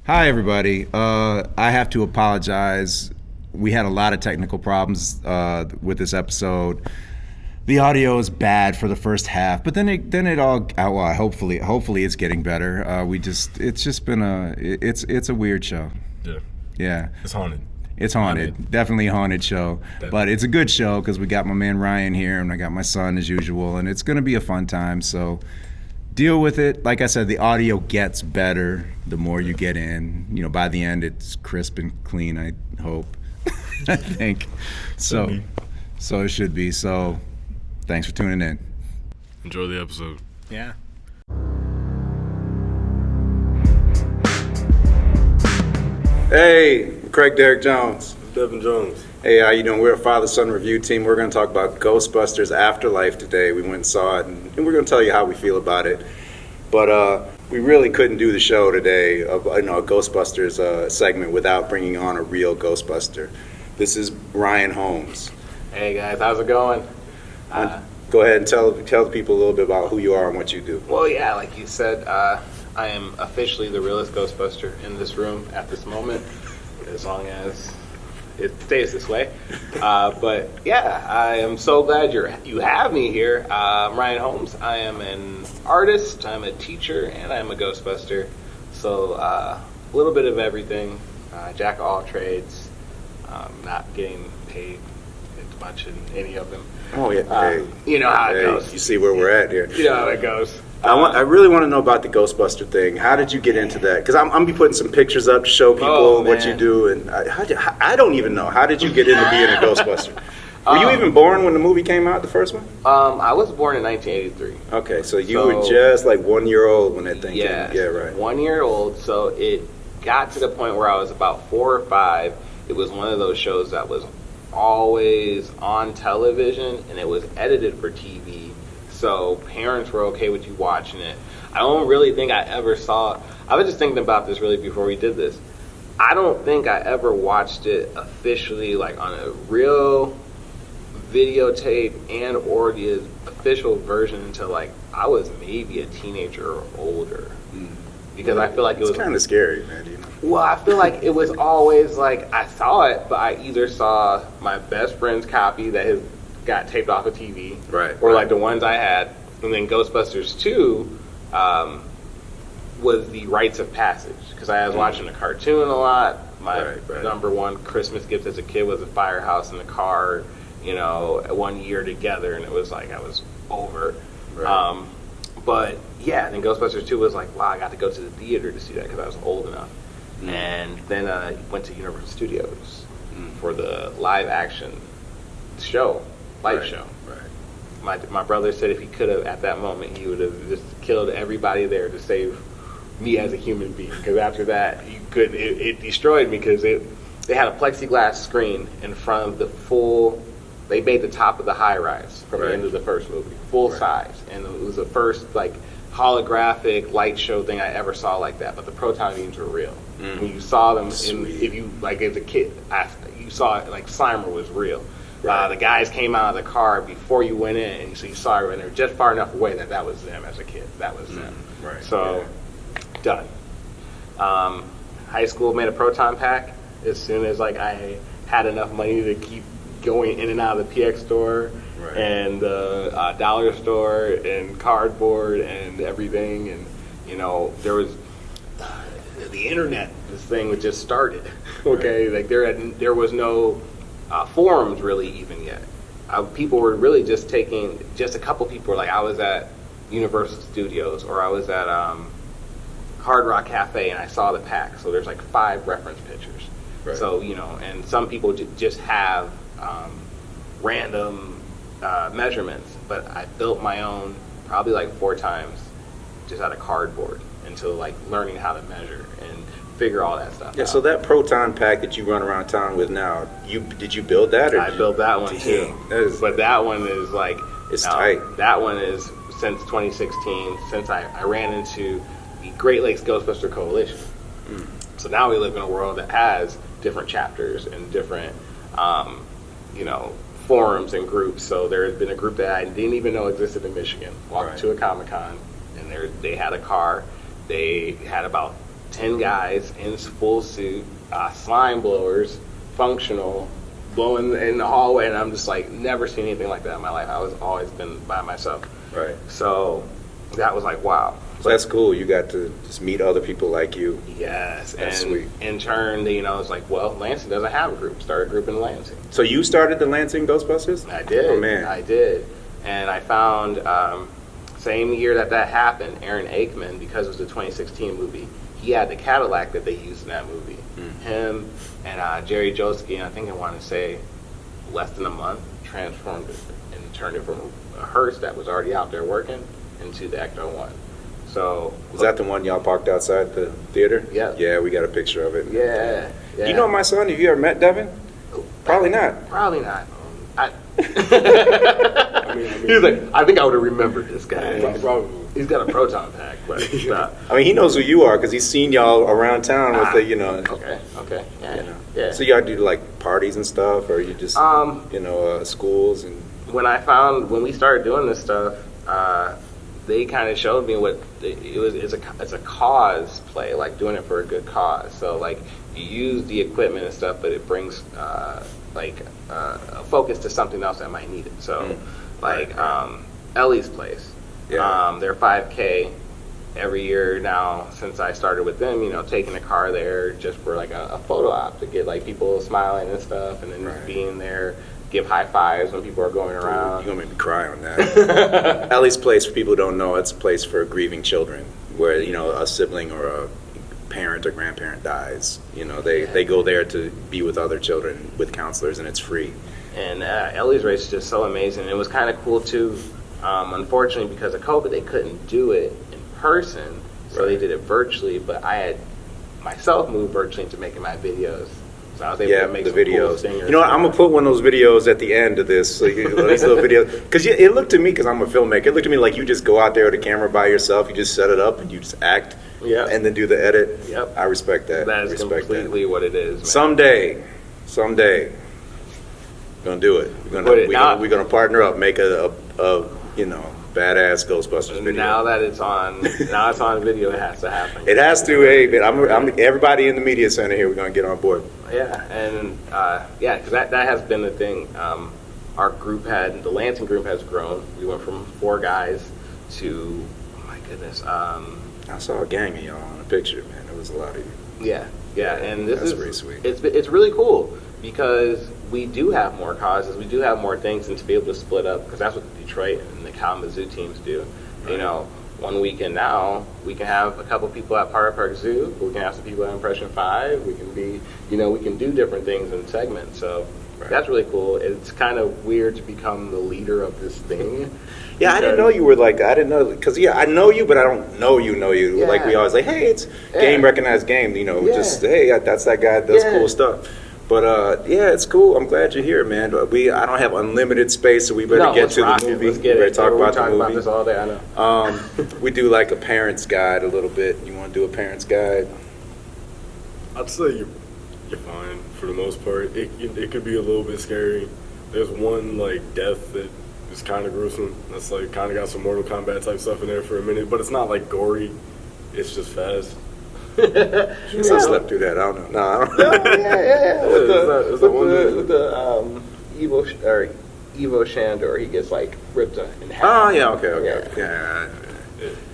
Hi, everybody. I have to apologize. We had a lot of technical problems with this episode. The audio is bad for the first half, but then it all. Well, hopefully it's getting better. It's just been it's a weird show. Yeah. Yeah. It's haunted. It's haunted. Definitely a haunted show. Definitely. But it's a good show because we got my man Ryan here and I got my son as usual, and it's gonna be a fun time. So deal with it. Like I said, the audio gets better the more you get in. You know, by the end it's crisp and clean, I hope. I think. So it should be. So thanks for tuning in. Enjoy the episode. Yeah. Hey, Craig Derek Jones. Devin Jones. Hey, how you doing? We're a father-son review team. We're going to talk about Ghostbusters Afterlife today. We went and saw it, and we're going to tell you how we feel about it. But we really couldn't do the show today, a Ghostbusters segment, without bringing on a real Ghostbuster. This is Ryan Holmes. Hey guys, how's it going? Go ahead and tell the people a little bit about who you are and what you do. Well, yeah, like you said, I am officially the realest Ghostbuster in this room at this moment, as long as it stays this way. But yeah, I am so glad you have me here. I'm Ryan Holmes. I am an artist, I'm a teacher, and I'm a Ghostbuster. So a little bit of everything, jack of all trades, not getting paid as much in any of them. Oh yeah, you know how it goes. You see where we're at here. You know how it goes. I really want to know about the Ghostbuster thing. How did you get into that? Because I'm be putting some pictures up to show people what you do, and I don't even know. How did you get into being a Ghostbuster? Were you even born when the movie came out, the first one? I was born in 1983. Okay, so you were just like 1 year old when that thing came out. Yeah, right. 1 year old, so it got to the point where I was about 4 or 5. It was one of those shows that was always on television, and it was edited for TV. So parents were okay with you watching it. I don't really think I ever saw. I was just thinking about this really before we did this. I don't think I ever watched it officially, like on a real videotape and or the official version until like I was maybe a teenager or older. Because I feel like it was kind of scary, man. You know? Well, I feel like it was always like I saw it, but I either saw my best friend's copy that has got taped off of TV, right, or like the ones I had, and then Ghostbusters 2 was the rites of passage because I was watching the cartoon a lot. My number one Christmas gift as a kid was a firehouse and a car, 1 year together, and it was like I was over. Right. But yeah, then Ghostbusters 2 was like, wow, I got to go to the theater to see that because I was old enough. And then I went to Universal Studios for the live action show. Show. Right. My brother said if he could have at that moment, he would have just killed everybody there to save me as a human being. Because after that, it destroyed me because they had a plexiglass screen in front of the full. They made the top of the high rise from the end of the first movie, full size, and it was the first like holographic light show thing I ever saw like that. But the proton beams were real. When you saw them, if you like as a kid, you saw it like Slimer was real. The guys came out of the car before you went in, and so you saw it, and they were just far enough away that was them as a kid. That was them. Right. So, done. High school made a proton pack as soon as like I had enough money to keep going in and out of the PX store and the dollar store and cardboard and everything, and there was the internet. This thing was just started. Okay, like there was no forums really even yet. People were really just a couple people. Like I was at Universal Studios or I was at Hard Rock Cafe and I saw the pack. So there's like 5 reference pictures. Right. So and some people just have random measurements, but I built my own probably like 4 times just out of cardboard until like learning how to measure and figure all that stuff out. So that proton pack that you run around town with now, did you build that? Or I built that one too. But that one is like it's tight. That one is since 2016, since I ran into the Great Lakes Ghostbuster Coalition. So now we live in a world that has different chapters and different forums and groups. So there has been a group that I didn't even know existed in Michigan. Walked to a Comic-Con, and they had a car. They had about 10 guys in full suit, slime blowers, functional, blowing in the hallway, and I'm just like, never seen anything like that in my life. I was always been by myself. Right. So that was like, wow. So that's cool. You got to just meet other people like you. Yes. That's and sweet. in turn, it's like, well, Lansing doesn't have a group. Start a group in Lansing. So you started the Lansing Ghostbusters? I did. Oh, man. I did. And I found, same year that happened, Aaron Aikman, because it was the 2016 movie, he had the Cadillac that they used in that movie. Him and Jerry Joski, and I think I want to say less than a month, transformed it and turned it from a hearse that was already out there working into the Ecto 1. So Was that the one y'all parked outside the theater? Yeah. Yeah, we got a picture of it. Yeah. You know my son? Have you ever met Devin? Probably not. Probably not. He was like, I think I would have remembered this guy. Probably. He's got a proton pack, but I mean, he knows who you are because he's seen y'all around town with the, Okay. Yeah. So y'all do like parties and stuff, or you just, schools and. When we started doing this stuff, they kind of showed me what it's a cause play, like doing it for a good cause. So like you use the equipment and stuff, but it brings a focus to something else that might need it. So Ellie's Place, their 5K every year now since I started with them. Taking a car there just for like a photo op to get like people smiling and stuff, and then just being there. Give high fives when people are going around. You're going to make me cry on that. Ellie's Place, for people who don't know, it's a place for grieving children where, a sibling or a parent or grandparent dies. They go there to be with other children with counselors, and it's free. And Ellie's Race is just so amazing. It was kind of cool, too. Unfortunately, because of COVID, they couldn't do it in person, so they did it virtually. But I had myself moved virtually into making my videos. So I was able to make the some videos. Cool stingers. You know what? I'm gonna put one of those videos at the end of this. Like, these little videos, because it looked to me, because I'm a filmmaker, it looked to me like you just go out there with a camera by yourself. You just set it up and you just act, and then do the edit. Yep. I respect that. That is completely what it is. Man. Someday, we're gonna do it. We're gonna partner up, make a badass Ghostbusters video. Now it's on video, it has to happen. It has to. Hey, but I'm everybody in the media center here. We're gonna get on board. Yeah, and because that has been the thing. Our group the Lansing group has grown. We went from 4 guys to, oh my goodness. I saw a gang of y'all on a picture, man. There was a lot of you. Yeah, and this That's is pretty sweet. It's really cool because we do have more causes, we do have more things, and to be able to split up, because that's what the Detroit and the Kalamazoo teams do. Right. One weekend now, we can have a couple people at Park Zoo, we can have some people at Impression 5, we can be, we can do different things in segments, so that's really cool. It's kind of weird to become the leader of this thing. Yeah, I didn't know you were like that. I didn't know, because I know you, but I don't know you. Yeah. Like we always like, hey, it's game recognized game. Just hey, that's that guy that does cool stuff. But it's cool. I'm glad you're here, man. I don't have unlimited space, so we better get to the movie. Let's get it. We're talk about the movie. About this all day. I know. We do like a parent's guide a little bit. You want to do a parent's guide? I'd say you're fine for the most part. It could be a little bit scary. There's one death that is kind of gruesome. That's kind of got some Mortal Kombat type stuff in there for a minute, but it's not gory. It's just fast. I slept through that. I don't know. No, I don't know. With the Evo Shandor, he gets ripped in half. Oh yeah, okay.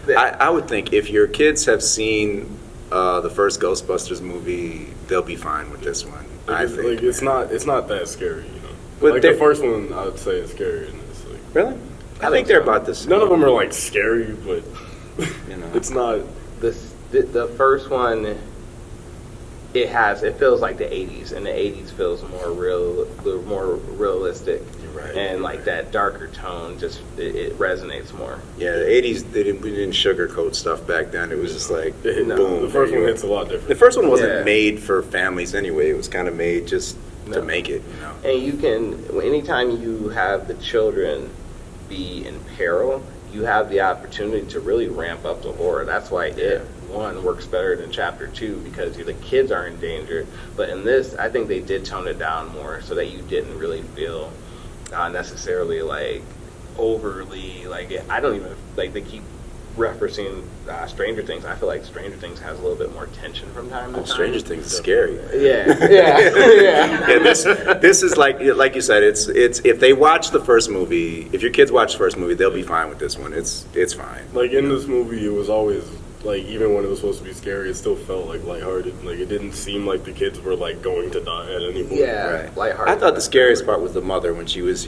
Yeah. I would think if your kids have seen the first Ghostbusters movie, they'll be fine with this one. I think it's not that scary, But the first one, I would say is scarier than this. Really? I think they're about the same. None of them are scary, but it's not. The first one, it feels like the 80s, and the 80s feels more realistic. Right. And that darker tone it resonates more. Yeah, the 80s we didn't sugarcoat stuff back then. It was just boom. The first one hits a lot different. The first one wasn't made for families anyway. It was kind of made just to make it, And you can, anytime you have the children be in peril, you have the opportunity to really ramp up the horror. That's why It 1 works better than Chapter 2, because the kids are in danger. But in this, I think they did tone it down more so that you didn't really feel necessarily overly I don't even they keep referencing Stranger Things, I feel like Stranger Things has a little bit more tension from time to time. Stranger Things is scary. Yeah. Yeah, this is like you said, it's if they watch the first movie, if your kids watch the first movie, they'll be fine with this one. It's fine. Like in this movie, it was always like, even when it was supposed to be scary, it still felt like lighthearted. Like it didn't seem like the kids were like going to die at any point. Yeah, Right. lighthearted. I thought the scariest part was the mother when she was,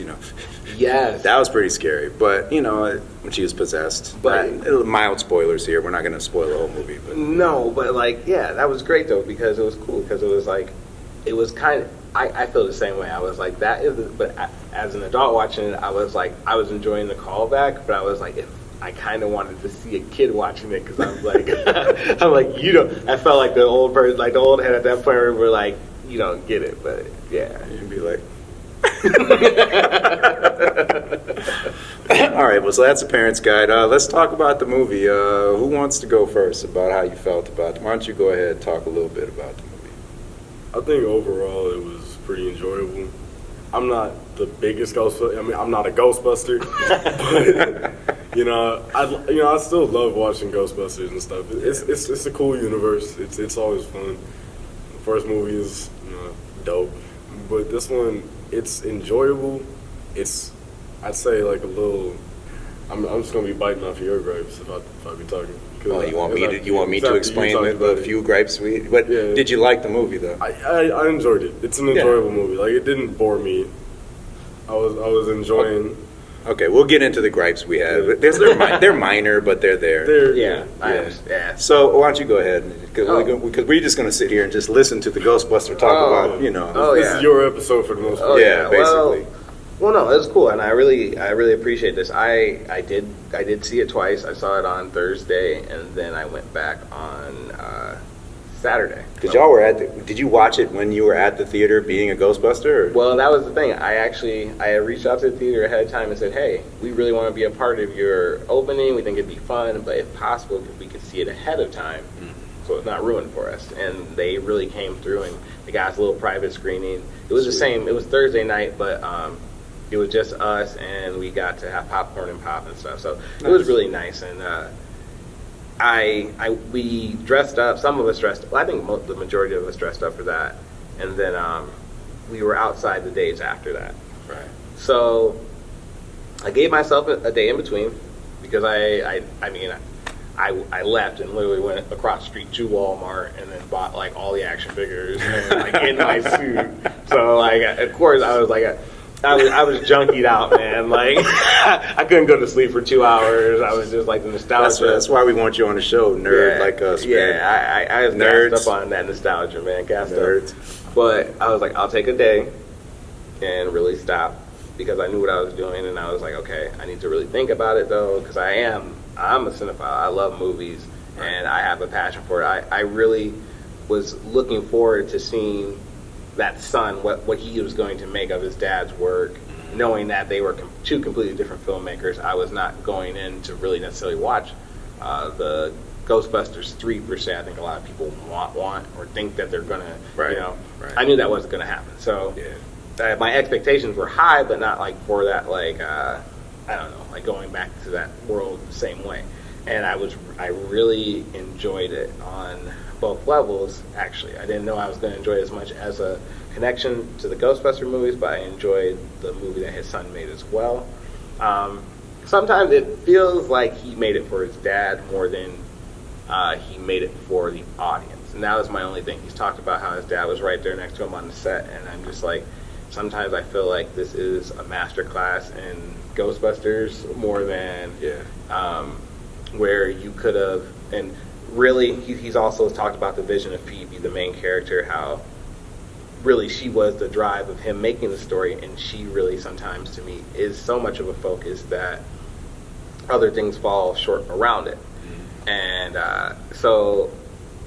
Yes. that was pretty scary. But when she was possessed. But- Mild spoilers here. We're not going to spoil the whole movie. But No, but like, yeah, that was great though, because it was cool, because it was like, it was kind of, I feel the same way. I was like, but as an adult watching it, I was like, I was enjoying the callback, but I was like, I kind of wanted to see a kid watching it, because I was like, I felt like the old person, like the old head at that point, where we're like, you don't get it, but yeah. you'd be like, all right, well, so that's a parent's guide. Let's talk about the movie. Who wants to go first about how you felt about it? Why don't you go ahead and talk a little bit about the movie? I think overall it was pretty enjoyable. I'm not the biggest Ghostbuster. I mean, I'm not a Ghostbuster, but I still love watching Ghostbusters and stuff. It's a cool universe. It's always fun. The first movie is dope, but this one, it's enjoyable. I'd say like a little. I'm just gonna be biting off your gripes if I be talking. Oh, you want me to explain the few gripes but Yeah. did you like the movie though? I enjoyed it. It's an enjoyable movie. Like, it didn't bore me. I was enjoying. Okay, we'll get into the gripes we have. They're minor, but they're there. Yeah. So why don't you go ahead? Because we're just going to sit here and just listen to the Ghostbuster talk about, This is your episode for the most part. Yeah, basically. Well, no, it was cool, and I really appreciate this. I did see it twice. I saw it on Thursday, and then I went back on Saturday. Because did you watch it when you were at the theater being a Ghostbuster? Or? Well, that was the thing. I had reached out to the theater ahead of time and said, hey, we really want to be a part of your opening. We think it'd be fun, but if possible, if we could see it ahead of time, so it's not ruined for us. And they really came through, and they got us a little private screening. It was the same. It was Thursday night, but it was just us, and we got to have popcorn and pop and stuff. So it was really nice, and we dressed up. Some of us dressed. Well, I think the majority of us dressed up for that, and then we were outside the days after that. Right. So I gave myself a day in between, because I left and literally went across the street to Walmart and then bought like all the action figures and like in my suit. So like, of course, I was like. I was junkied out, man. Like, I couldn't go to sleep for 2 hours. I was just like the nostalgia. That's why we want you on the show, nerd like us, man. Yeah, I was gassed up on that nostalgia, man. Gassed up. But I was like, I'll take a day and really stop, because I knew what I was doing, and I was like, okay, I need to really think about it though, because I'm a cinephile. I love movies, and I have a passion for it. I really was looking forward to seeing that son, what he was going to make of his dad's work, knowing that they were two completely different filmmakers. I was not going in to really necessarily watch the Ghostbusters 3 per se. I think a lot of people want or think that they're gonna, Right. I knew that wasn't gonna happen. So my expectations were high, but not like for that, like I don't know, like going back to that world the same way. And I really enjoyed it on both levels, actually. I didn't know I was going to enjoy it as much as a connection to the Ghostbuster movies, but I enjoyed the movie that his son made as well. Sometimes it feels like he made it for his dad more than he made it for the audience. And that was my only thing. He's talked about how his dad was right there next to him on the set, and I'm just like, sometimes I feel like this is a masterclass in Ghostbusters more than where you could have, and really he's also talked about the vision of Phoebe, the main character, how really she was the drive of him making the story, and she really sometimes to me is so much of a focus that other things fall short around it. And so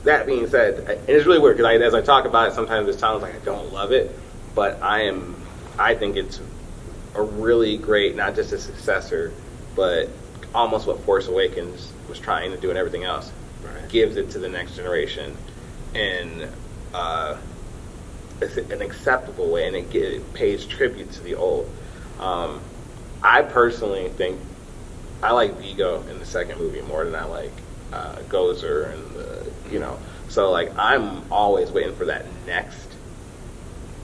that being said, and it's really weird because as I talk about it, sometimes it sounds like I don't love it, but I think it's a really great, not just a successor, but almost what Force Awakens was trying to do and everything else. Right. Gives it to the next generation in an acceptable way, and it pays tribute to the old. I personally think I like Vigo in the second movie more than I like Gozer and So like I'm always waiting for that next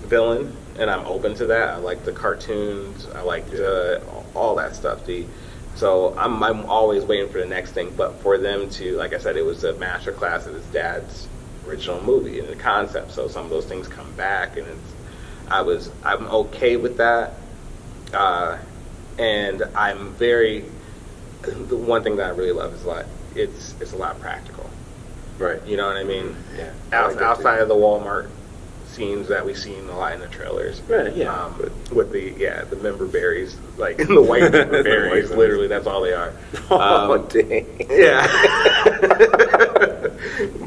villain, and I'm open to that. I like the cartoons. I like all that stuff. So I'm always waiting for the next thing. But for them to, like I said, it was a master class of his dad's original movie and the concept. So some of those things come back, and I'm okay with that. And the one thing that I really love is it's a lot practical. Right. You know what I mean? Yeah. Outside of the Walmart scenes that we've seen a lot in the trailers. Right, yeah. With the member berries, like the white member berries, literally, that's all they are. Dang. Yeah.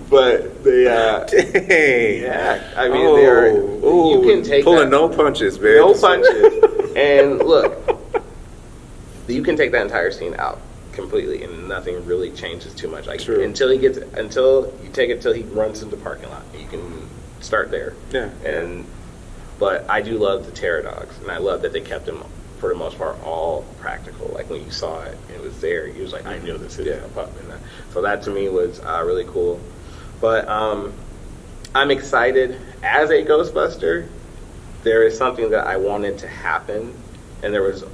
But they, dang. yeah, I mean, they're, you can take pulling no punches, man. No punches. And look, you can take that entire scene out completely, and nothing really changes too much. Like True. until you take it till he runs into the parking lot. You can start there. Yeah. But I do love the Terror Dogs, and I love that they kept them for the most part all practical. Like when you saw it, it was there. You was like, I knew this is a pup, so that to me was really cool. But I'm excited as a Ghostbuster. There is something that I wanted to happen, and there was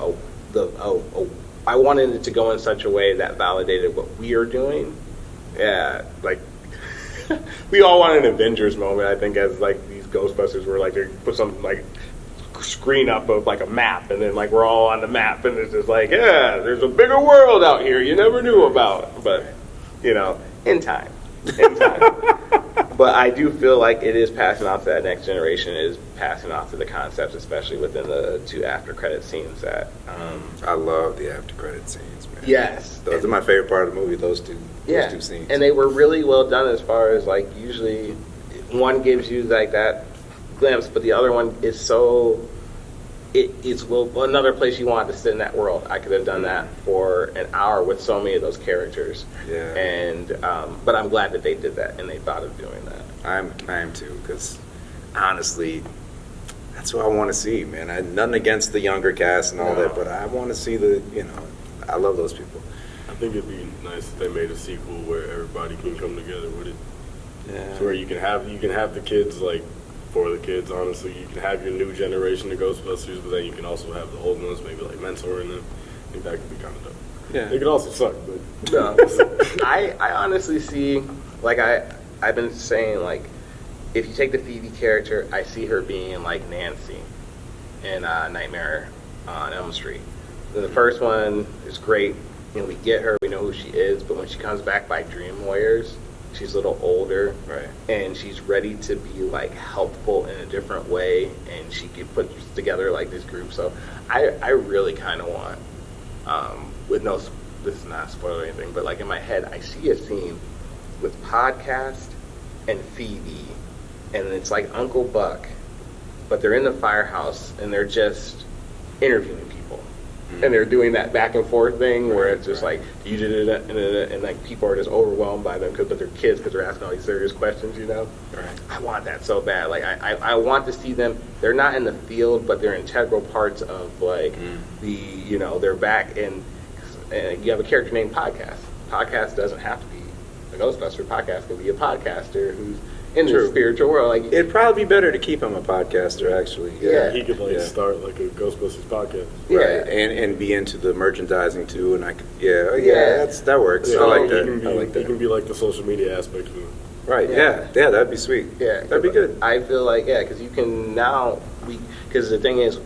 I wanted it to go in such a way that validated what we are doing. Yeah, like we all want an Avengers moment, I think, as like these Ghostbusters were like they put some like screen up of like a map, and then like we're all on the map, and it's just like, yeah, there's a bigger world out here you never knew about. But in time. But I do feel like it is passing off to that next generation. It is passing off to the concepts, especially within the 2 after credit scenes that I love the after credit scenes, man. yes, Those are my favorite part of the movie, those two scenes. And they were really well done as far as like usually one gives you like that glimpse, but the other one is so it's another place you wanted to sit in that world. I could have done that for an hour with so many of those characters. Yeah. And but I'm glad that they did that and they thought of doing that. I am too, because honestly, that's what I want to see, man. Nothing against the younger cast and all that, but I want to see I love those people. I think it'd be nice if they made a sequel where everybody can come together with it. Yeah. So where you can have the kids like. For the kids, honestly, you can have your new generation of Ghostbusters, but then you can also have the old ones, maybe like mentoring them. I think that could be kind of dope. Yeah, it could also suck, but no. I honestly see, like I've been saying, like if you take the Phoebe character, I see her being like Nancy in Nightmare on Elm Street. The first one is great, and we get her, we know who she is, but when she comes back by Dream Warriors, she's a little older, right? And she's ready to be like helpful in a different way, and she can put together like this group. So I really kind of want, this is not spoiling anything, but like in my head, I see a scene with Podcast and Phoebe, and it's like Uncle Buck, but they're in the firehouse and they're just interviewing people. And they're doing that back and forth thing where it's just like you did it, and like people are just overwhelmed by them but they're kids because they're asking all these serious questions, Right. I want that so bad. Like I want to see them. They're not in the field, but they're integral parts of like they're back and you have a character named Podcast. Podcast doesn't have to be a Ghostbuster. Podcast can be a podcaster who's in the spiritual world. Like it'd probably be better to keep him a podcaster, actually. Yeah. He could start like a Ghostbusters podcast. Yeah. Right. And be into the merchandising too, and that works. Yeah, I like that. He can be like the social media aspect of it. Right. Yeah. That'd be sweet. Yeah, that'd be good. I feel like because you can now because the thing is,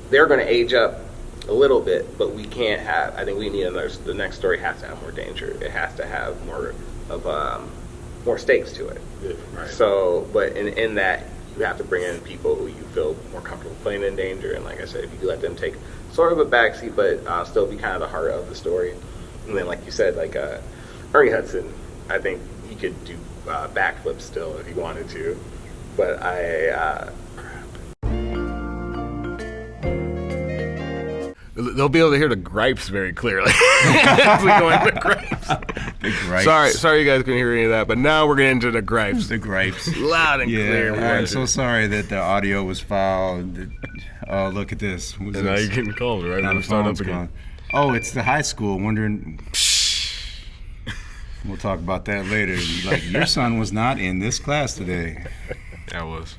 they're going to age up a little bit, but we can't have. I think we need the next story has to have more danger. It has to have more of more stakes to it. Yeah, right. So, but in that, you have to bring in people who you feel more comfortable playing in danger. And like I said, if you let them take sort of a backseat, but still be kind of the heart of the story. And then, like you said, like Ernie Hudson, I think he could do backflips still if he wanted to. But they'll be able to hear the gripes very clearly as we go into the gripes. The gripes. Sorry, you guys couldn't hear any of that, but now we're getting into the gripes. The gripes. Loud and clear. I'm so sorry that the audio was foul. Oh, look at this. Who's And now this? you're getting called, right? Now We're the starting phone's up again. gone. Oh, it's the high school. Wondering. We'll talk about that later. Like, your son was not in this class today. I was.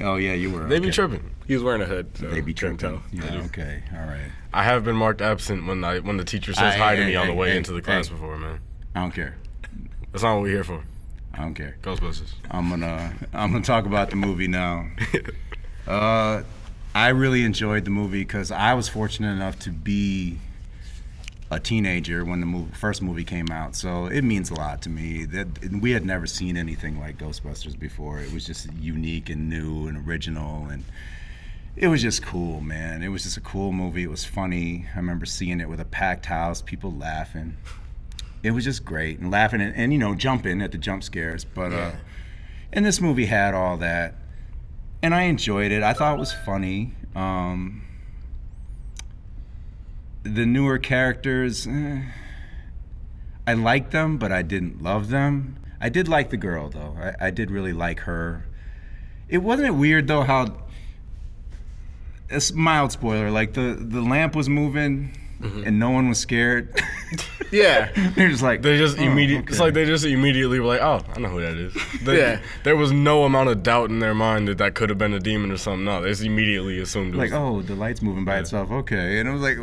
Oh, yeah, you were. They be okay. tripping. He was wearing a hood. So They be couldn't tripping. tell. Yeah, okay. All right. I have been marked absent when the teacher says hi to me on the way into the class hey. before, man. I don't care. That's not what we're here for. I don't care. Ghostbusters. I'm gonna talk about the movie now. I really enjoyed the movie because I was fortunate enough to be a teenager when the first movie came out, so it means a lot to me. That we had never seen anything like Ghostbusters before. It was just unique and new and original, and it was just cool, man. It was just a cool movie. It was funny. I remember seeing it with a packed house, people laughing. It was just great, and laughing and you know, jumping at the jump scares. But and this movie had all that, and I enjoyed it. I thought it was funny. The newer characters, I liked them, but I didn't love them. I did like the girl, though. I did really like her. It wasn't weird, though, how, a mild spoiler, like the lamp was moving and no one was scared. Yeah. They're just like, They just oh, immediately. okay. It's like they just immediately were like, "Oh, I know who that is." There was no amount of doubt in their mind that could have been a demon or something. No, they just immediately assumed it was. Like, oh, the light's moving by itself. Okay, and it was like,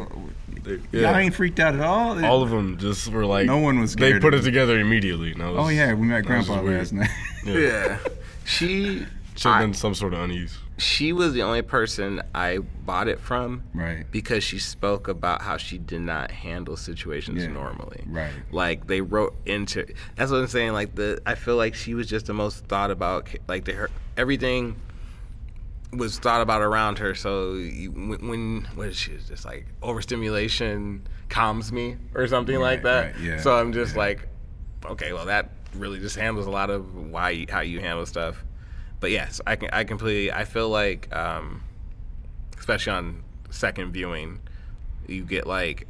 Yeah. y'all ain't freaked out at all. All of them just were like. No one was They scared put of it it. together immediately. And Oh yeah, we met that was Grandpa weird. last night. Yeah. She Should have been some sort of unease. she was the only person I bought it from, Right. because she spoke about how she did not handle situations Yeah, normally. right. Like they wrote into. That's what I'm saying. Like I feel like she was just the most thought about. Like everything was thought about around her. So when she was just like overstimulation calms me or something like that. right, yeah, So I'm just like, okay, well that really just handles a lot of how you handle stuff. But yes, I completely. I feel like, especially on second viewing, you get like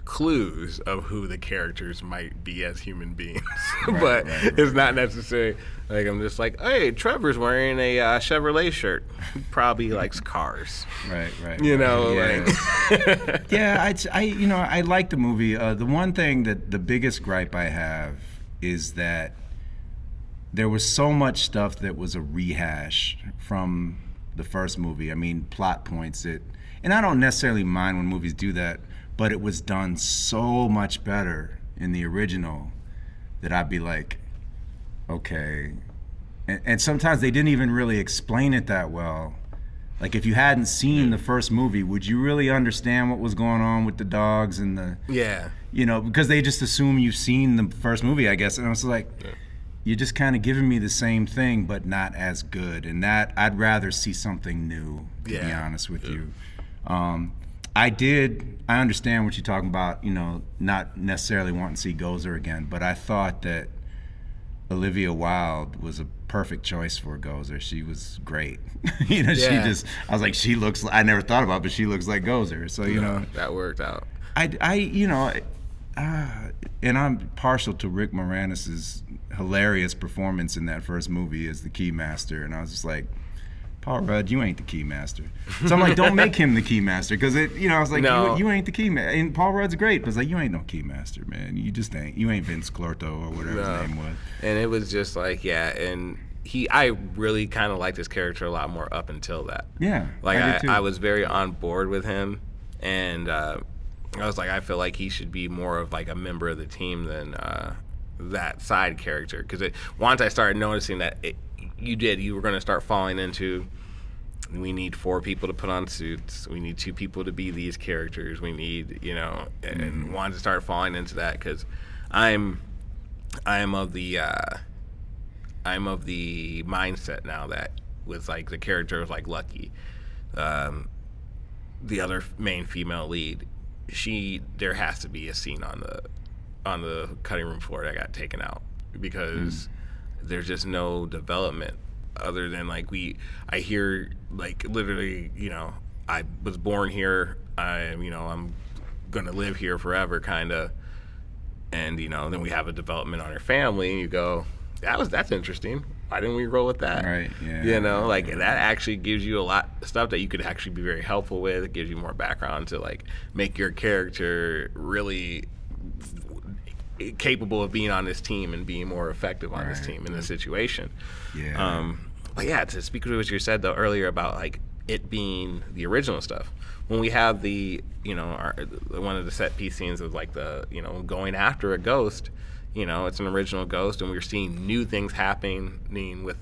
clues of who the characters might be as human beings, but it's not necessary. Like I'm just like, hey, Trevor's wearing a Chevrolet shirt. He probably likes cars. Right. You know, yeah. like Yeah, I like the movie. The one thing that the biggest gripe I have is that there was so much stuff that was a rehash from the first movie. I mean, plot points and I don't necessarily mind when movies do that, but it was done so much better in the original that I'd be like, okay. And sometimes they didn't even really explain it that well. Like if you hadn't seen the first movie, would you really understand what was going on with the dogs and the, you know, because they just assume you've seen the first movie, I guess. And I was like, you're just kind of giving me the same thing, but not as good. And that I'd rather see something new, to be honest with you. I understand what you're talking about, you know, not necessarily wanting to see Gozer again, but I thought that Olivia Wilde was a perfect choice for Gozer. She was great. You know, I was like, I never thought about it, but she looks like Gozer. So, you know. that worked out. And I'm partial to Rick Moranis's hilarious performance in that first movie as the Keymaster, and I was just like, Paul Rudd, you ain't the Keymaster. So I'm like, don't make him the Keymaster, because I was like, No. you ain't the Keymaster. And Paul Rudd's great, but it's like, you ain't no Keymaster, man. You just ain't. You ain't Vince Clorto or whatever his name was. And it was just like, and I really kind of liked his character a lot more up until that. Yeah, Like I did too. I was very on board with him, and I was like, I feel like he should be more of like a member of the team than that side character. Because once I started noticing that you were going to start falling into, we need 4 people to put on suits, we need 2 people to be these characters, we need, and wanted to start falling into that, because I'm of the mindset now that with like the characters like Lucky, the other main female lead, there has to be a scene on the cutting room floor that got taken out, because there's just no development other than like I hear like literally, I was born here, I'm gonna live here forever kind of, and then we have a development on her family, and you go, that's interesting. why didn't we roll with that? Right, yeah. You know, like that actually gives you a lot of stuff that you could actually be very helpful with. It gives you more background to like make your character really capable of being on this team and being more effective on this team in this situation. Yeah. But yeah, to speak to what you said though earlier about like it being the original stuff. When we have the, you know, one of the set piece scenes of like the, you know, going after a ghost, you know, it's an original ghost, and we're seeing new things happening with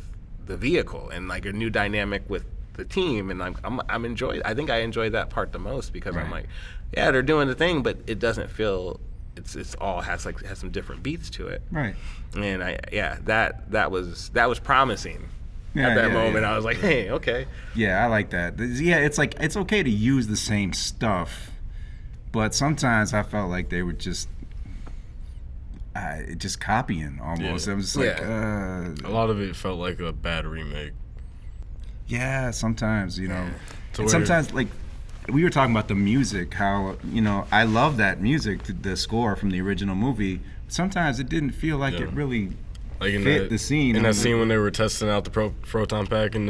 the vehicle and like a new dynamic with the team, and I'm enjoyed. I think I enjoyed that part the most because I'm like, yeah, they're doing the thing, but it doesn't feel it's all has some different beats to it. Right. And that was promising. Yeah, At that moment, I was like, hey, okay. Yeah, I like that. Yeah, it's like it's okay to use the same stuff, but sometimes I felt like they were just copying almost. Yeah. It was like a lot of it felt like a bad remake. Yeah, sometimes, you know. So And sometimes, like, we were talking about the music, how, you know, I love that music, the score from the original movie. Sometimes it didn't feel like it really like in fit the scene. In that scene when they were testing out the proton pack in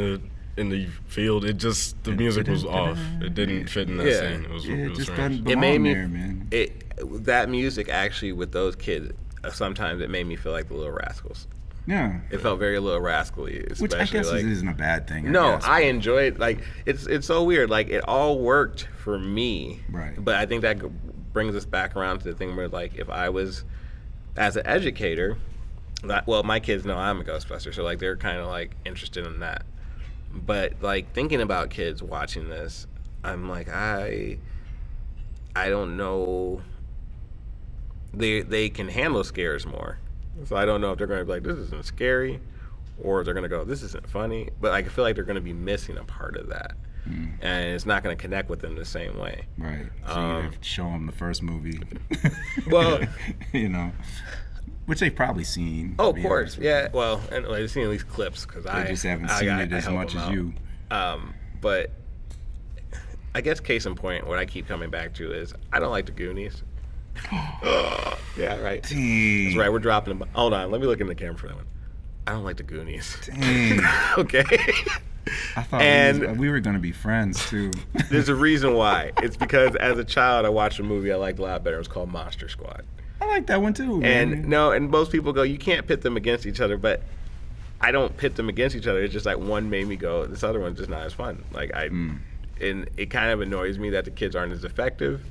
the field, it just the music was off. It didn't fit in that scene. It was just strange. doesn't belong there, man. That music actually with those kids, sometimes it made me feel like the Little Rascals. Yeah. It felt very Little Rascal-y, especially. Which I guess like, isn't a bad thing. I enjoyed, like, it's so weird. Like, it all worked for me. Right. But I think that brings us back around to the thing where, like, if I was, as an educator, well, my kids know I'm a Ghostbuster, so, like, they're kind of, like, interested in that. But, like, thinking about kids watching this, I'm like, I don't know. They can handle scares more. So I don't know if they're going to be like, this isn't scary, or if they're going to go, this isn't funny. But I feel like they're going to be missing a part of that. And it's not going to connect with them the same way. Right. So you have to show them the first movie. Well, you know, which they've probably seen. Oh, of course. Yeah. Well, and they've seen at least clips because I just haven't seen it as much as you. But I guess case in point, what I keep coming back to is I don't like the Goonies. Yeah, right. Dang. That's right. We're dropping them. Hold on. Let me look in the camera for that one. I don't like the Goonies. Dang. Okay. I thought we were going to be friends, too. There's a reason why. It's because as a child, I watched a movie I liked a lot better. It was called Monster Squad. I like that one, too, man. And most people go, you can't pit them against each other, but I don't pit them against each other. It's just like one made me go, this other one's just not as fun. Like and it kind of annoys me that the kids aren't as effective.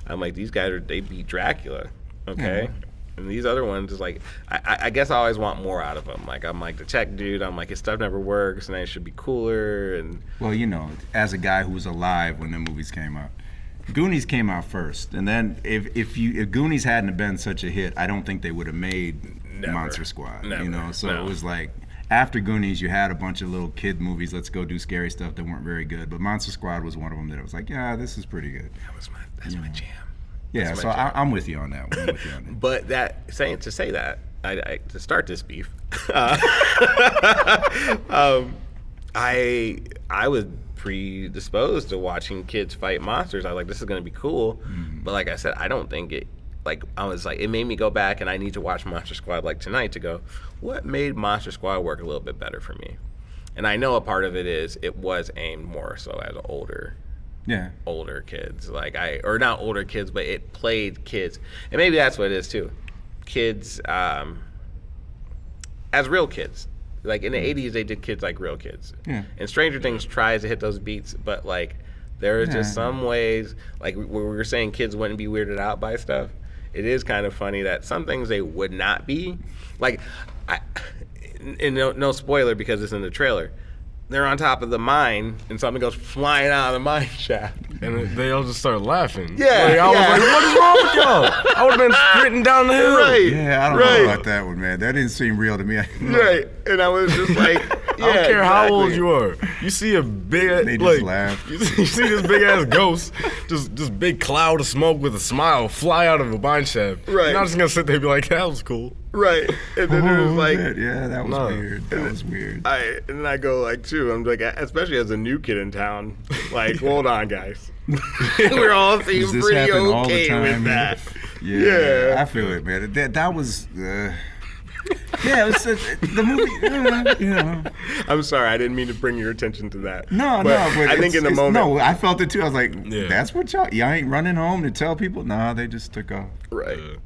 I'm like, these guys they beat Dracula, okay? And these other ones is like, I guess I always want more out of them. Like, I'm like the tech dude. I'm like, his stuff never works, and it should be cooler. And well, you know, as a guy who was alive when the movies came out, Goonies came out first, and then if Goonies hadn't have been such a hit, I don't think they would have made Monster Squad. Never. You know, so it was like after Goonies, you had a bunch of little kid movies. Let's go do scary stuff that weren't very good, but Monster Squad was one of them that I was like, yeah, this is pretty good. That's my jam. Yeah, so I'm with you on that one. I'm with you on that. But to start this beef, I was predisposed to watching kids fight monsters. I was like, this is going to be cool. But like I said, I don't think it. Like I was like, it made me go back, and I need to watch Monster Squad like tonight to go, what made Monster Squad work a little bit better for me? And I know a part of it is it was aimed more so at older kids, or not older kids, but it played kids, and maybe that's what it is too, kids as real kids. Like in the 80s, they did kids like real kids, and Stranger Things tries to hit those beats, but like there is just some ways, like we were saying, kids wouldn't be weirded out by stuff. It is kind of funny that some things they would not be, like, and no spoiler because it's in the trailer. They're on top of the mine, and something goes flying out of the mine shaft. And they all just start laughing. Yeah. Like, I was like, what is wrong with y'all? I would have been sprinting down the hill. Right. Yeah, I don't know about that one, man. That didn't seem real to me. Right. And I was just like, I don't care how old you are. You see a big, they just laugh. You see this big ass ghost, just big cloud of smoke with a smile fly out of a mine shaft. Right. You're not just gonna sit there and be like, that was cool. Right. And then it was like, yeah, that was weird. That was weird. And I go like, too, I'm like, especially as a new kid in town, like, hold on, guys. We're all seem pretty okay with that. Yeah, I feel it, man. That was. Yeah, it was the movie. You know. I'm sorry, I didn't mean to bring your attention to that. No, but I think in the moment. No, I felt it too. I was like, Yeah. that's what y'all ain't running home to tell people? Nah, they just took off. Right. But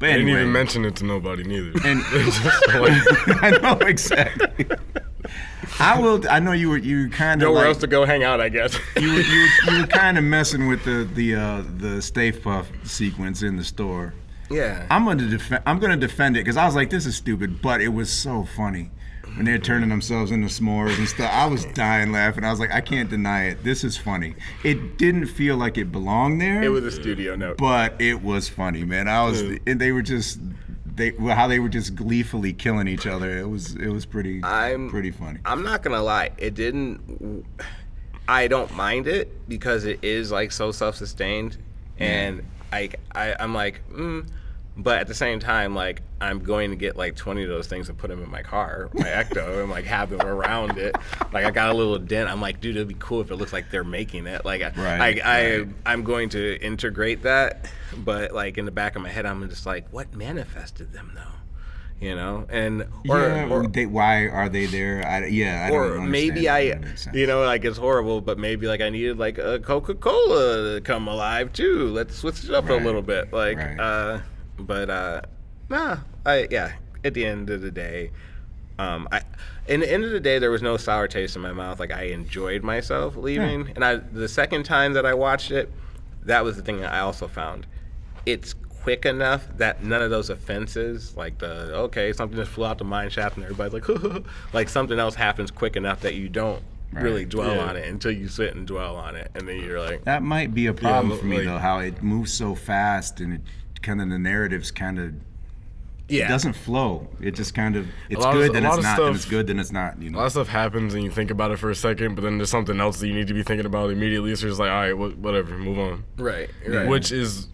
They anyway, didn't even mention it to nobody neither. And They just like, I know exactly. I know you kind of Nowhere like, else to go hang out, I guess. you were kind of messing with the Stay Puft sequence in the store. Yeah. I'm gonna defend it because I was like, this is stupid, but it was so funny when they're turning themselves into s'mores and stuff. I was dying laughing. I was like, I can't deny it. This is funny. It didn't feel like it belonged there. It was a studio note. But it was funny, man. And they were just how they were just gleefully killing each other. It was pretty funny. I'm not gonna lie, it didn't. I don't mind it because it is like so self-sustained, and I'm like, but at the same time, like I'm going to get like 20 of those things and put them in my car, my Ecto, and like have them around it. Like I got a little dent. I'm like, dude, it'd be cool if it looks like they're making it. Like I'm going to integrate that, but like in the back of my head, I'm just like, what manifested them though? You know, and why are they there? I don't maybe understand. you know, like it's horrible, but maybe like I needed like a Coca-Cola to come alive too. Let's switch it up a little bit, like, at the end of the day, in the end of the day, there was no sour taste in my mouth. Like I enjoyed myself leaving, and the second time that I watched it, that was the thing that I also found. It's quick enough that none of those offenses, like something just flew out the mine shaft and everybody's like, like something else happens quick enough that you don't really dwell on it until you sit and dwell on it, and then you're like, that might be a problem for me though, how it moves so fast and it kind of the narrative's kind of it doesn't flow. It just kind of it's good then it's not, and it's good then it's not. You know, a lot of stuff happens and you think about it for a second, but then there's something else that you need to be thinking about immediately. So you're just like, all right, whatever, move on. Right. Which is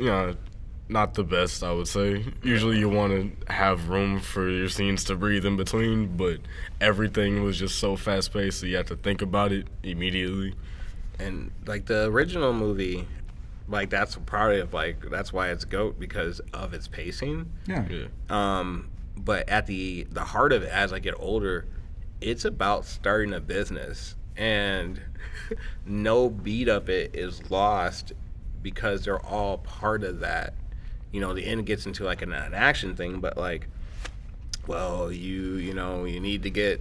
not the best, I would say. Usually you want to have room for your scenes to breathe in between, but everything was just so fast-paced, so you have to think about it immediately. And, like, the original movie, like, that's part of, like, that's why it's GOAT, because of its pacing. Yeah. But at the heart of it, as I get older, it's about starting a business, and no beat of it is lost because they're all part of that. You know, the end gets into like an action thing, but like, well, you need to get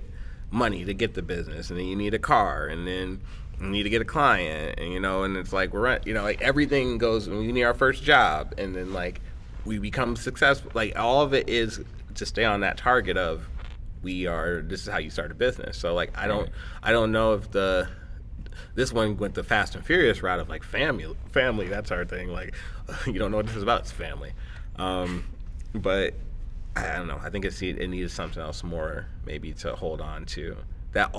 money to get the business, and then you need a car, and then you need to get a client, and and it's like like everything goes. We need our first job, and then like we become successful. Like all of it is to stay on that target of this is how you start a business. So like I don't know if this one went the Fast and Furious route of like family, that's our thing. Like, you don't know what this is about, it's family. But I don't know. I think it needed something else more maybe to hold on to. That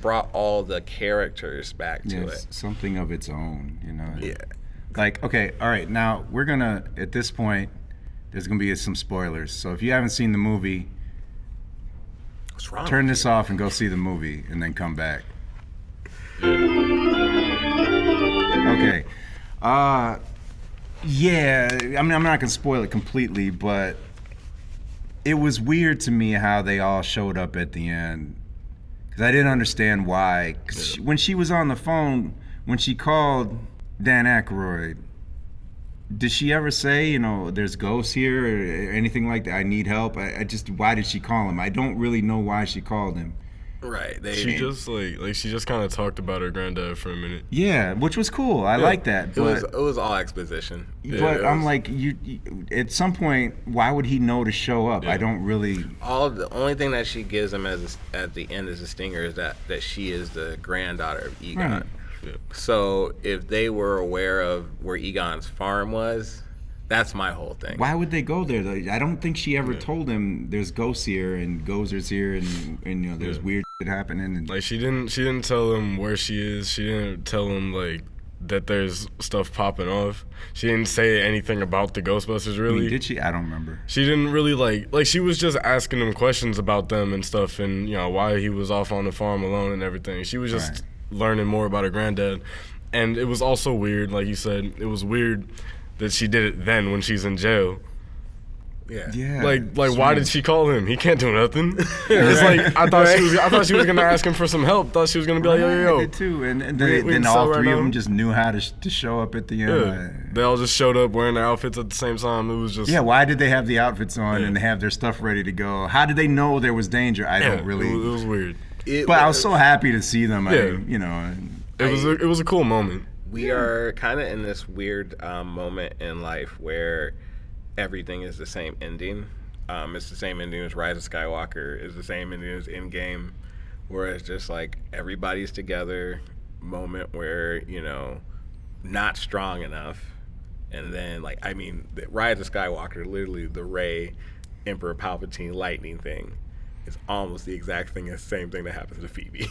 brought all the characters back to it. Something of its own, Yeah. Like, okay, all right, now we're gonna, at this point, there's gonna be some spoilers. So if you haven't seen the movie, What's wrong? turn this off and go see the movie and then come back. Okay. Yeah, I mean, I'm not going to spoil it completely, but it was weird to me how they all showed up at the end. Because I didn't understand why. Because when she was on the phone, when she called Dan Aykroyd, did she ever say, there's ghosts here or anything like that? I need help. Why did she call him? I don't really know why she called him. Right. She just kind of talked about her granddad for a minute. Yeah, which was cool. I like that. But It was all exposition. But I'm like, you at some point, why would he know to show up? I don't really. The only thing that she gives him at the end as a stinger is that she is the granddaughter of Egon. Right. Yeah. So if they were aware of where Egon's farm was, that's my whole thing. Why would they go there though? I don't think she ever told him there's ghosts here and Gozer's here and there's weird shit happening. And like she didn't tell him where she is. She didn't tell him like that there's stuff popping off. She didn't say anything about the Ghostbusters really. I mean, did she? I don't remember. She didn't really like she was just asking him questions about them and stuff, and why he was off on the farm alone and everything. She was just learning more about her granddad. And it was also weird, like you said, it was weird that she did it then when she's in jail. Yeah. Yeah. Like why did she call him? He can't do nothing. It's like I thought she was gonna ask him for some help. Thought she was gonna be like, yo. I did too, and we then can all sell right three of now. them just knew how to show up at the end. Yeah. They all just showed up wearing their outfits at the same time. It was just Yeah, why did they have the outfits on and have their stuff ready to go? How did they know there was danger? I don't really. It was weird. But I was so happy to see them. Yeah. It was a cool moment. We are kind of in this weird moment in life where everything is the same ending. It's the same ending as Rise of Skywalker. It's the same ending as Endgame, where it's just like everybody's together. Moment where not strong enough, and then the Rise of Skywalker, literally the Rey, Emperor Palpatine lightning thing. It's almost the exact thing, the same thing that happens to Phoebe,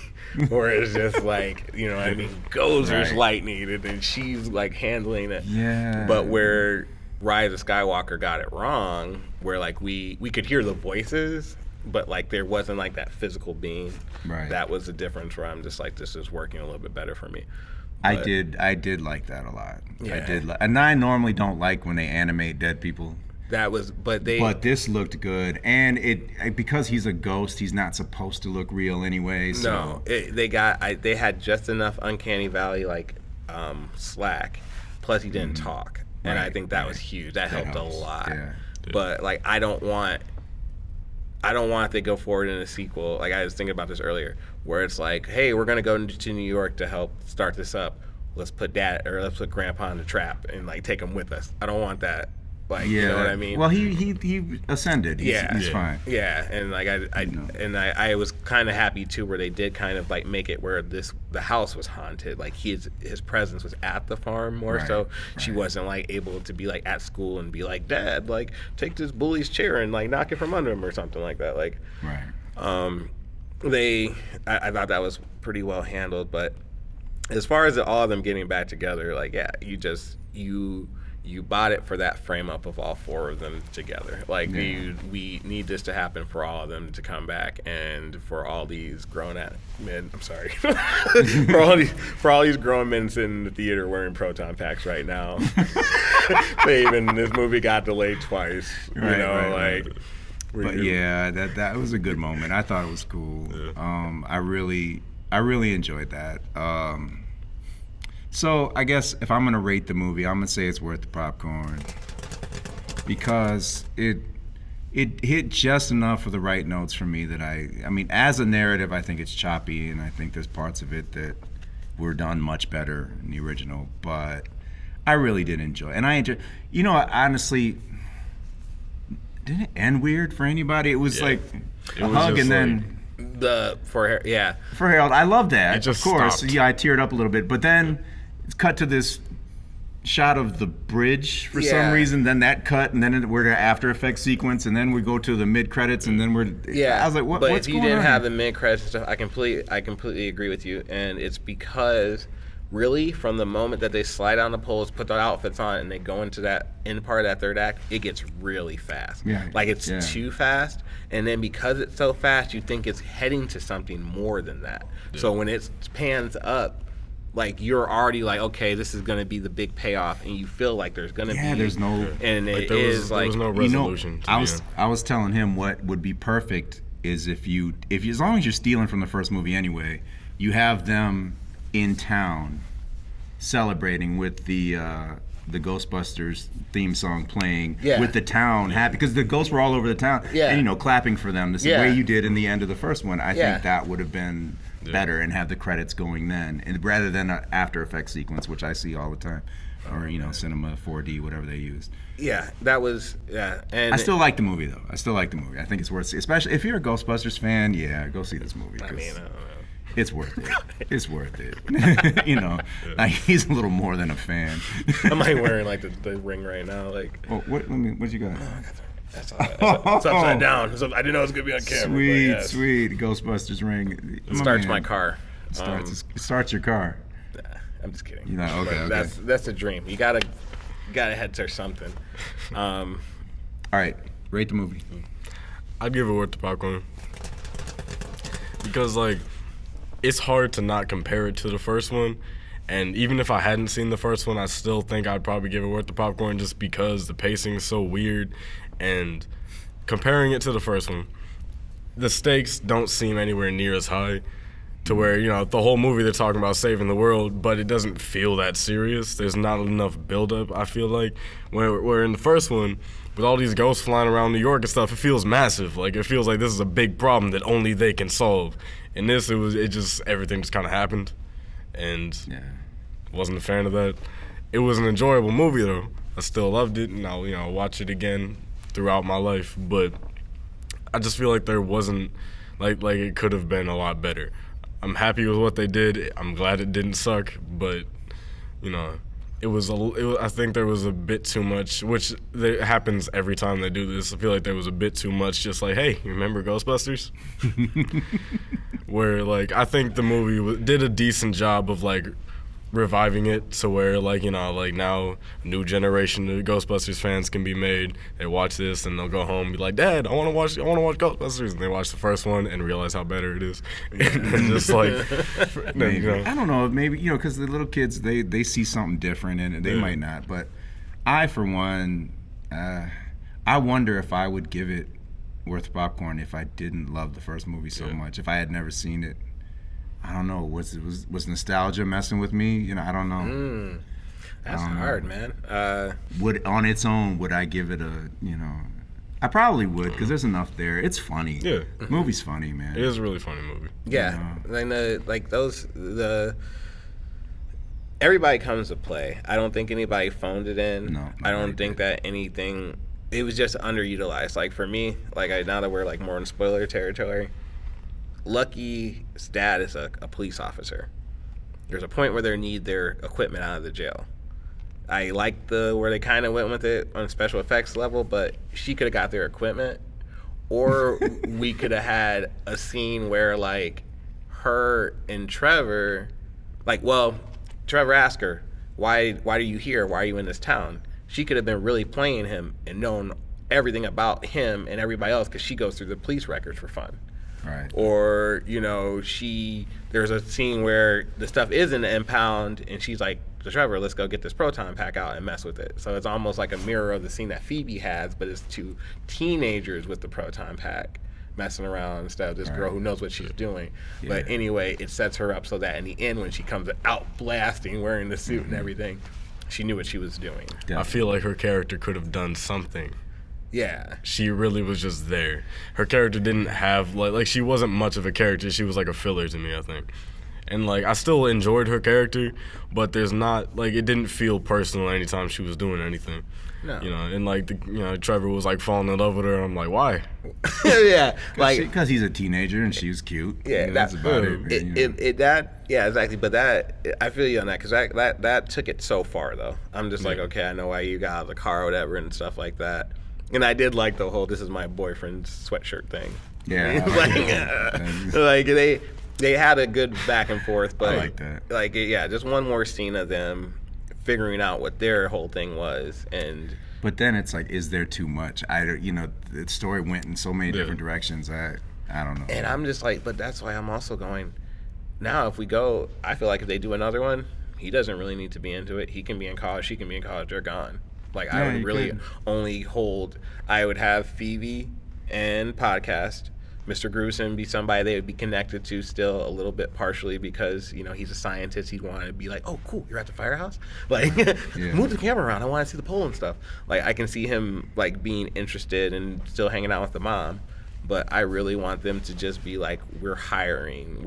where it's just Gozer's lightning, and then she's like handling it. Yeah. But where Rise of Skywalker got it wrong, where we could hear the voices, but there wasn't that physical being. Right. That was the difference where I'm just this is working a little bit better for me. I did like that a lot. Yeah. I did, and I normally don't like when they animate dead people. But this looked good, and because he's a ghost, he's not supposed to look real anyway. So. No, they had just enough uncanny valley slack, plus he didn't talk, and I think that was huge. That helped a lot. Yeah. But I don't want if they go forward in a sequel. I was thinking about this earlier, where it's hey, we're gonna go to New York to help start this up. Let's put Grandpa in the trap and take him with us. I don't want that. You know what I mean? Well, he ascended. He's fine. Yeah, and I was kind of happy too, where they did kind of make it where the house was haunted. His presence was at the farm more so. She wasn't able to be at school and be Dad, take this bully's chair and knock it from under him or something like that. Right. I thought that was pretty well handled, but as far as all of them getting back together, you bought it for that frame up of all four of them together. We need this to happen for all of them to come back, and for all these grown men. I'm sorry, for all these grown men sitting in the theater wearing proton packs right now. This movie got delayed twice. Right. But yeah, that was a good moment. I thought it was cool. Yeah. I really enjoyed that. So I guess if I'm going to rate the movie, I'm going to say it's worth the popcorn, because it hit just enough of the right notes for me that I mean, as a narrative, I think it's choppy, and I think there's parts of it that were done much better in the original, but I really did enjoy it. And I enjoyed, honestly, didn't it end weird for anybody? It was a hug, and then... For Harold, I love that. It just of course, stopped. yeah, I teared up a little bit, but then it's cut to this shot of the bridge for some reason. Then that cut, and then we're to After Effects sequence, and then we go to the mid credits, and then we're. Yeah, I was like, what's but going on? if you didn't have the mid credits and stuff, I completely agree with you, and it's because really from the moment that they slide down the poles, put their outfits on, and they go into that end part of that third act, it gets really fast. Yeah, it's too fast, and then because it's so fast, you think it's heading to something more than that. Yeah. So when it pans up, you're already okay, this is going to be the big payoff, and you feel like there's going to be. Yeah, there's no. And there was no resolution. I was telling him what would be perfect is if you as long as you're stealing from the first movie anyway, you have them in town celebrating with the Ghostbusters theme song playing, with the town happy, because the ghosts were all over the town, and clapping for them the same way you did in the end of the first one. I think that would have been better, and have the credits going then, and rather than an After Effects sequence, which I see all the time, or Cinema 4D, whatever they used. Yeah, that was and I still like the movie though. I think it's worth, especially if you're a Ghostbusters fan. Yeah, go see this movie. I don't know. It's worth it. It's worth it. He's a little more than a fan. I'm wearing the ring right now. Oh, what you got? That's upside down. I didn't know it was gonna be on camera. Sweet Ghostbusters ring. It starts my car. It starts your car. I'm just kidding. Okay. That's a dream. You gotta head to something. All right, rate the movie. I'd give it worth the popcorn, because it's hard to not compare it to the first one, And even if I hadn't seen the first one, I still think I'd probably give it worth the popcorn just because the pacing is so weird. And comparing it to the first one, the stakes don't seem anywhere near as high to where, you know, the whole movie they're talking about saving the world, but it doesn't feel that serious. There's not enough buildup, I feel like. Where in the first one, with all these ghosts flying around New York and stuff, it feels massive. Like, it feels like this is a big problem that only they can solve. In this, everything just kind of happened. And wasn't a fan of that. It was an enjoyable movie, though. I still loved it, and I'll, you know, watch it again throughout my life. But I just feel like there wasn't, like it could have been a lot better. I'm happy with what they did. I'm glad it didn't suck, but, you know, I think there was a bit too much, which happens every time they do this. I feel like there was a bit too much just like, hey, you remember Ghostbusters? Where, like, I think the movie did a decent job of, like, reviving it to where, like, you know, like, now a new generation of Ghostbusters fans can be made. They watch this and they'll go home and be like, Dad, I want to watch Ghostbusters, and they watch the first one and realize how better it is. And just like, you know. I don't know, maybe, you know, because the little kids, they see something different in it. They might not, but I, for one, I wonder if I would give it worth popcorn if I didn't love the first movie so much. If I had never seen it, I don't know. Was nostalgia messing with me? You know, I don't know. That's hard, man. Would on its own, would I give it a, you know? I probably would, because there's enough there. It's funny. Yeah, the movie's funny, man. It is a really funny movie. Yeah, everybody comes to play. I don't think anybody phoned it in. No, I don't think that anything. It was just underutilized. Like for me, like now that we're like more in spoiler territory. Lucky's dad is a police officer. There's a point where they need their equipment out of the jail. I like where they kind of went with it on special effects level, but she could have got their equipment, or we could have had a scene where like her and Trevor, like, well, Trevor asked her, why are you here? Why are you in this town? She could have been really playing him and known everything about him and everybody else because she goes through the police records for fun. Right. Or, you know, there's a scene where the stuff is in the impound and she's like, Trevor, let's go get this proton pack out and mess with it. So it's almost like a mirror of the scene that Phoebe has, but it's two teenagers with the proton pack messing around instead of this girl who knows what she's doing. Yeah. But anyway, it sets her up so that in the end, when she comes out blasting, wearing the suit and everything, she knew what she was doing. I feel like her character could have done something. Yeah. She really was just there. Her character didn't have, like she wasn't much of a character. She was like a filler to me, I think. And, like, I still enjoyed her character, but there's not, like, it didn't feel personal anytime she was doing anything. No. You know, and, like, Trevor was, like, falling in love with her. I'm like, why? Yeah. Because he's a teenager and she was cute. Yeah. That's about it. Yeah, exactly. But I feel you on that, because that took it so far, though. I'm just like, okay, I know why you got out of the car or whatever and stuff like that. And I did like the whole, this is my boyfriend's sweatshirt thing. Yeah. Like they had a good back and forth, but I like that. Like, yeah, just one more scene of them figuring out what their whole thing was. But then it's like, is there too much? The story went in so many different directions. I don't know. And I'm just like, but that's why I'm also going, now if we go, I feel like if they do another one, he doesn't really need to be into it. He can be in college, she can be in college, they're gone. Like, I would really I would have Phoebe and podcast, Mr. Gruesome be somebody they would be connected to still a little bit partially because, you know, he's a scientist. He'd want to be like, oh, cool, you're at the firehouse? Like, move the camera around. I want to see the pole and stuff. Like, I can see him, like, being interested and still hanging out with the mom. But I really want them to just be like, we're hiring.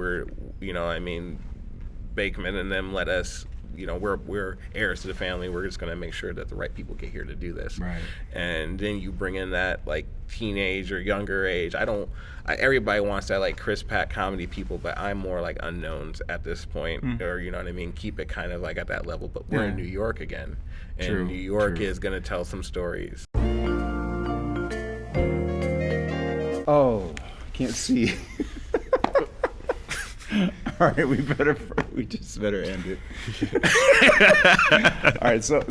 Bakeman and them let us, we're heirs to the family. We're just going to make sure that the right people get here to do this. Right. And then you bring in that, like, teenage or younger age. Everybody wants that, like, Chris Pratt comedy people, but I'm more like unknowns at this point. Or, you know what I mean? Keep it kind of like at that level. But we're in New York again. And New York is going to tell some stories. Oh, can't see. All right, we just better end it. All right, so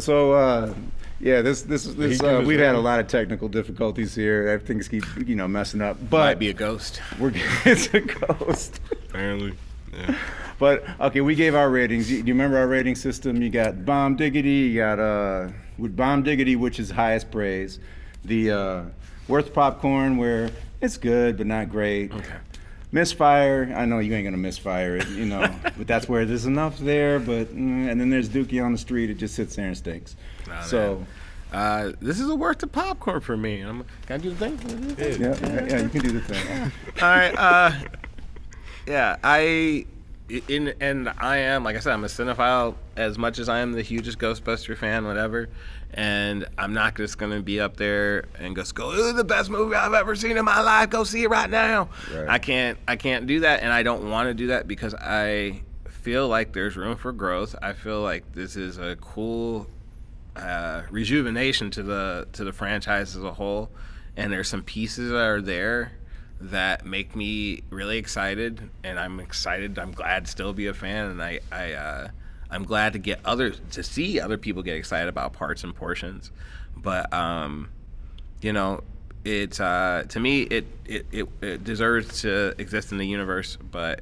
we've had a lot of technical difficulties here. Things keep messing up. But might be a ghost. It's a ghost. Apparently, yeah. But okay, we gave our ratings. Do you remember our rating system? You got Bomb Diggity. You got with Bomb Diggity, which is highest praise. The Worth Popcorn, where it's good but not great. Okay. Misfire. I know you ain't gonna misfire it, but that's where there's enough there. But and then there's Dookie on the street. It just sits there and stinks. So. This is a worth of popcorn for me. Can I do the thing? Yeah, you can do the thing. All right. And I am, like I said, I'm a cinephile as much as I am the hugest Ghostbuster fan, whatever. And I'm not just going to be up there and just go, "This is the best movie I've ever seen in my life. Go see it right now." Right. I can't do that, and I don't want to do that because I feel like there's room for growth. I feel like this is a cool rejuvenation to the franchise as a whole, and there's some pieces that are there that make me really excited, and I'm excited. I'm glad to still be a fan, and I'm glad to see other people get excited about parts and portions. But it's to me it deserves to exist in the universe, but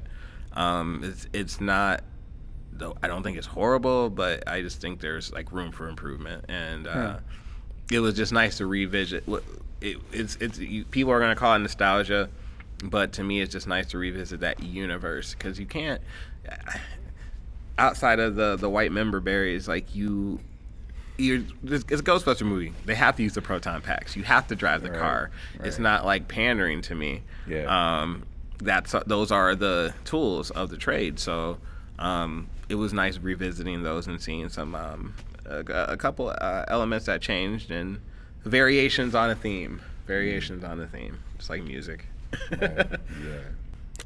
it's not. Though I don't think it's horrible, but I just think there's like room for improvement, and it was just nice to revisit. People are gonna call it nostalgia, but to me, it's just nice to revisit that universe because you can't, outside of the white member berries, like it's a Ghostbuster movie. They have to use the proton packs. You have to drive the car. Right. It's not like pandering to me. Yeah. Those are the tools of the trade. So. It was nice revisiting those and seeing some a couple elements that changed and variations on a theme, just like music. Yeah.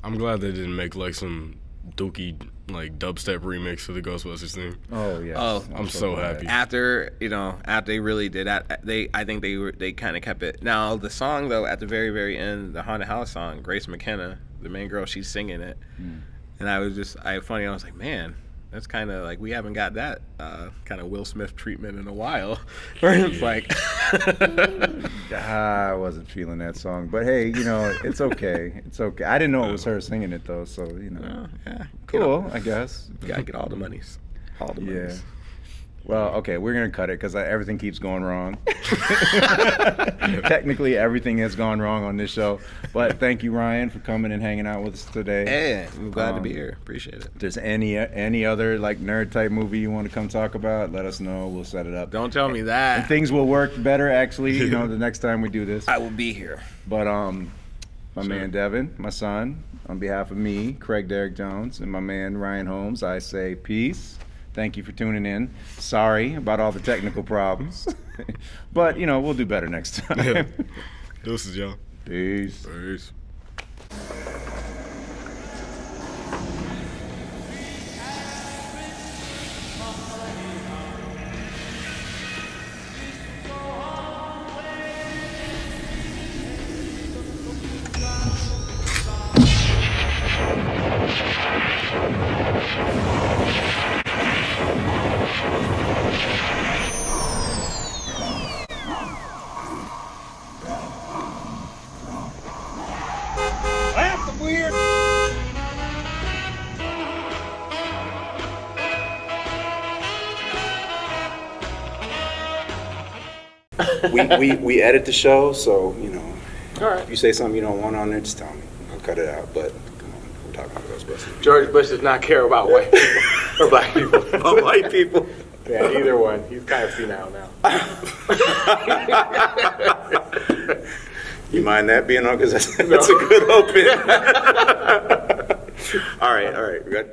I'm glad they didn't make like some dookie like dubstep remix of the Ghostbusters theme. Oh yeah. Oh, I'm so happy. After they really did that, I think they kind of kept it. Now the song though, at the very very end, the Haunted House song, Grace McKenna, the main girl, she's singing it. And I was like, man, that's kind of like we haven't got that kind of Will Smith treatment in a while. Where it's like, I wasn't feeling that song, but hey, it's okay. It's okay. I didn't know it was her singing it though, so yeah, cool. I guess you gotta get all the monies. Yeah. Well, okay, we're going to cut it because everything keeps going wrong. Technically, everything has gone wrong on this show. But thank you, Ryan, for coming and hanging out with us today. Hey, I'm glad to be here. Appreciate it. If there's any other like nerd-type movie you want to come talk about, let us know. We'll set it up. Don't tell me that. And things will work better, actually, the next time we do this. I will be here. But my man Devin, my son, on behalf of me, Craig Derek Jones, and my man Ryan Holmes, I say peace. Thank you for tuning in. Sorry about all the technical problems. But, we'll do better next time. Deuces, y'all. Peace. Peace. We edit the show, so All right. if you say something you don't want on there, just tell me. I'll cut it out. But come on, we're talking about Ghostbusters. George Bush does not care about white people or black people. Oh, white people. Yeah, either one. He's kind of senile now. You mind that being on? Because that's a good open. All right. We got.